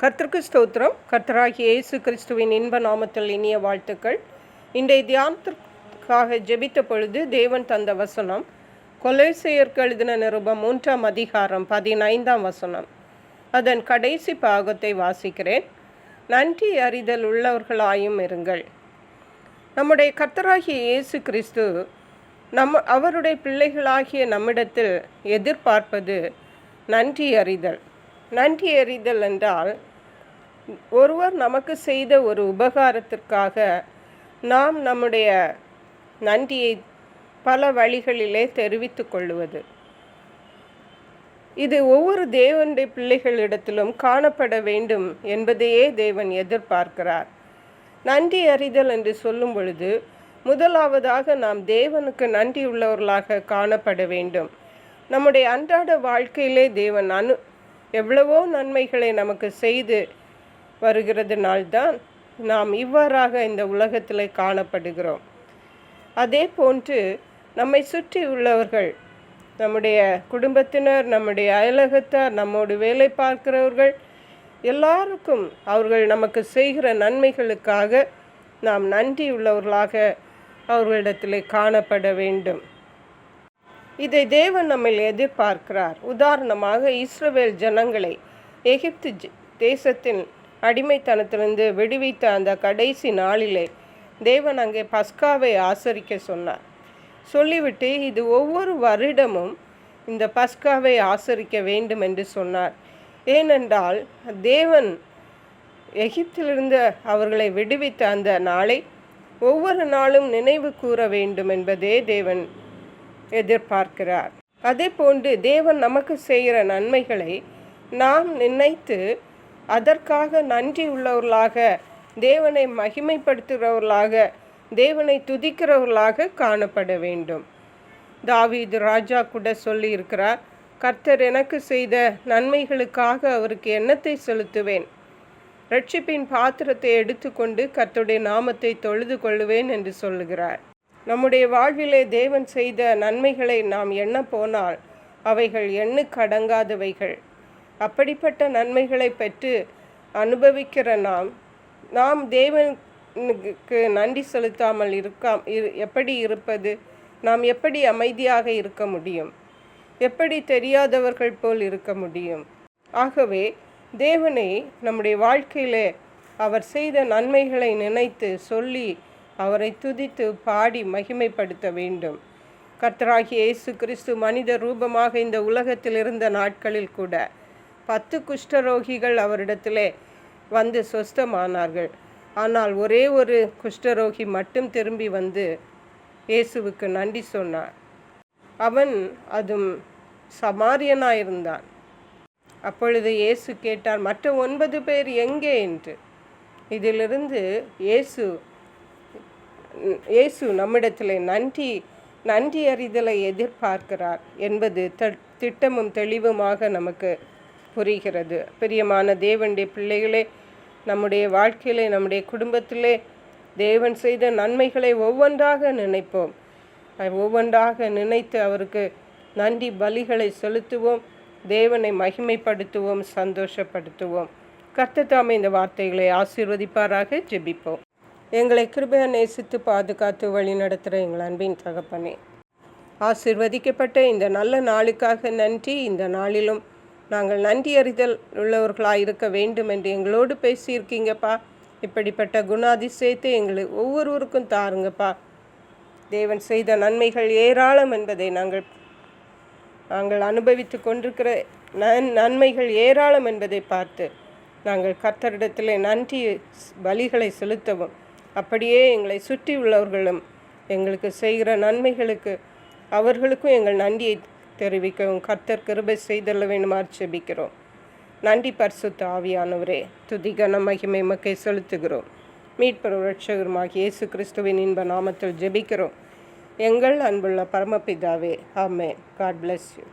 கர்த்தருக்கு ஸ்தோத்திரம். கர்த்தராகிய இயேசு கிறிஸ்துவின் இன்ப நாமத்தில் இனிய வாழ்த்துக்கள். இன்றைய தியானத்திற்காக ஜெபித்த பொழுது தேவன் தந்த வசனம் கொலோசையருக்கு எழுதின நிருபம் 3ஆம் அதிகாரம் 15ஆம் வசனம். அதன் கடைசி பாகத்தை வாசிக்கிறேன். நன்றி அறிதல் உள்ளவர்களாயும் இருங்கள். நம்முடைய கர்த்தராகிய இயேசு கிறிஸ்து அவருடைய பிள்ளைகளாகிய நம்மிடத்தில் எதிர்பார்ப்பது நன்றி அறிதல். நன்றி அறிதல் என்றால் ஒருவர் நமக்கு செய்த ஒரு உபகாரத்திற்காக நாம் நம்முடைய நன்றியை பல வழிகளிலே தெரிவித்து கொள்வது. இது ஒவ்வொரு தேவனுடைய பிள்ளைகளிடத்திலும் காணப்பட வேண்டும் என்பதையே தேவன் எதிர்பார்க்கிறார். நன்றி அறிதல் என்று சொல்லும் பொழுது முதலாவதாக நாம் தேவனுக்கு நன்றி உள்ளவர்களாக காணப்பட வேண்டும். நம்முடைய அன்றாட வாழ்க்கையிலே தேவன் எவ்வளவோ நன்மைகளை நமக்கு செய்து வருகிறதுனால்தான் நாம் இவ்வாறாக இந்த உலகத்தில் காணப்படுகிறோம். அதே போன்று நம்மை சுற்றி உள்ளவர்கள், நம்முடைய குடும்பத்தினர், நம்முடைய அயலகத்தார், நம்மோடு வேலை பார்க்கிறவர்கள் எல்லாருக்கும் அவர்கள் நமக்கு செய்கிற நன்மைகளுக்காக நாம் நன்றி உள்ளவர்களாக அவர்களிடத்தில் காணப்பட வேண்டும். இதை தேவன் நம்மில் எதிர்பார்க்கிறார். உதாரணமாக இஸ்ரவேல் ஜனங்களை எகிப்து தேசத்தின் அடிமைத்தனத்திலிருந்து விடுவித்த அந்த கடைசி நாளிலே தேவன் அங்கே பஸ்காவை ஆசரிக்க சொன்னார். சொல்லிவிட்டு இது ஒவ்வொரு வருடமும் இந்த பஸ்காவை ஆசரிக்க வேண்டும் என்று சொன்னார். ஏனென்றால் தேவன் எகிப்திலிருந்து அவர்களை விடுவித்த அந்த நாளை ஒவ்வொரு நாளும் நினைவு கூற வேண்டும் என்பதே தேவன் எதிர்பார்க்கிறார். அதே போன்று தேவன் நமக்கு செய்கிற நன்மைகளை நாம் நினைத்து அதற்காக நன்றி உள்ளவர்களாக, தேவனை மகிமைப்படுத்துகிறவர்களாக, தேவனை துதிக்கிறவர்களாக காணப்பட வேண்டும். தாவீது ராஜா கூட சொல்லி இருக்கிறார், கர்த்தர் எனக்கு செய்த நன்மைகளுக்காக அவருக்கு எண்ணத்தை செலுத்துவேன், இரட்சிப்பின் பாத்திரத்தை எடுத்துக்கொண்டு கர்த்தருடைய நாமத்தை தொழுது கொள்ளுவேன் என்று சொல்லுகிறார். நம்முடைய வாழ்விலே தேவன் செய்த நன்மைகளை நாம் எண்ண போனால் அவைகள் எண்ணுக்கடங்காதவைகள். அப்படிப்பட்ட நன்மைகளை பெற்று அனுபவிக்கிற நாம் தேவனுக்கு நன்றி செலுத்தாமல் எப்படி இருப்பது? நாம் எப்படி அமைதியாக இருக்க முடியும்? எப்படி தெரியாதவர்கள் போல் இருக்க முடியும்? ஆகவே தேவனை நம்முடைய வாழ்க்கையிலே அவர் செய்த நன்மைகளை நினைத்து சொல்லி அவரை துதித்து பாடி மகிமைப்படுத்த வேண்டும். கர்த்தராகிய இயேசு கிறிஸ்து மனித ரூபமாக இந்த உலகத்தில் இருந்த நாட்களில் கூட 10 குஷ்டரோகிகள் அவரிடத்திலே வந்து சொஸ்தமானார்கள். ஆனால் ஒரே ஒரு குஷ்டரோகி மட்டும் திரும்பி வந்து இயேசுவுக்கு நன்றி சொன்னார். அவன் அதுவும் சமாரியனாயிருந்தான். அப்பொழுது இயேசு கேட்டார், மற்ற 9 பேர் எங்கே என்று. இதிலிருந்து இயேசு நம்மிடத்தில் நன்றி அறிதலை எதிர்பார்க்கிறார் என்பது திட்டமும் தெளிவுமாக நமக்கு புரிகிறது. பிரியமான தேவனுடைய பிள்ளைகளே, நம்முடைய வாழ்க்கையிலே, நம்முடைய குடும்பத்திலே தேவன் செய்த நன்மைகளை ஒவ்வொன்றாக நினைப்போம். ஒவ்வொன்றாக நினைத்து அவருக்கு நன்றி பலிகளை செலுத்துவோம், தேவனை மகிமைப்படுத்துவோம், சந்தோஷப்படுத்துவோம். கர்த்தர் தாமே இந்த வார்த்தைகளை ஆசீர்வதிப்பாராக. ஜெபிப்போம். எங்களை கிருபையா நேசித்து பாதுகாத்து வழி நடத்துகிற எங்கள் அன்பின் தகப்பனே, ஆசீர்வதிக்கப்பட்ட இந்த நல்ல நாளுக்காக நன்றி. இந்த நாளிலும் நாங்கள் நன்றி அறிதல் உள்ளவர்களாக இருக்க வேண்டும் என்று எங்களோடு பேசியிருக்கீங்கப்பா. இப்படிப்பட்ட குணாதிசயத்தை எங்களுக்கு ஒவ்வொருவருக்கும் தாருங்கப்பா. தேவன் செய்த நன்மைகள் ஏராளம் என்பதை நாங்கள் அனுபவித்து கொண்டிருக்கிற நன்மைகள் ஏராளம் என்பதை பார்த்து நாங்கள் கர்த்தரிடத்தில் நன்றி பலிகளை செலுத்தவும், அப்படியே எங்களை சுற்றி உள்ளவர்களும் எங்களுக்கு செய்கிற நன்மைகளுக்கு அவர்களுக்கும் எங்கள் நன்றியை தெரிவிக்கவும் கர்த்தர் கிருபை செய்தல்ல வேண்டுமாறு ஜெபிக்கிறோம். நன்றி பரிசுத்த ஆவியானவரே, துதி கன மகிமை மக்கை செலுத்துகிறோம். மீட்பர் இரட்சகருமாகிய இயேசு கிறிஸ்துவின் இன்ப நாமத்தில் ஜெபிக்கிறோம் எங்கள் அன்புள்ள பரமபிதாவே. ஆமென். God bless you.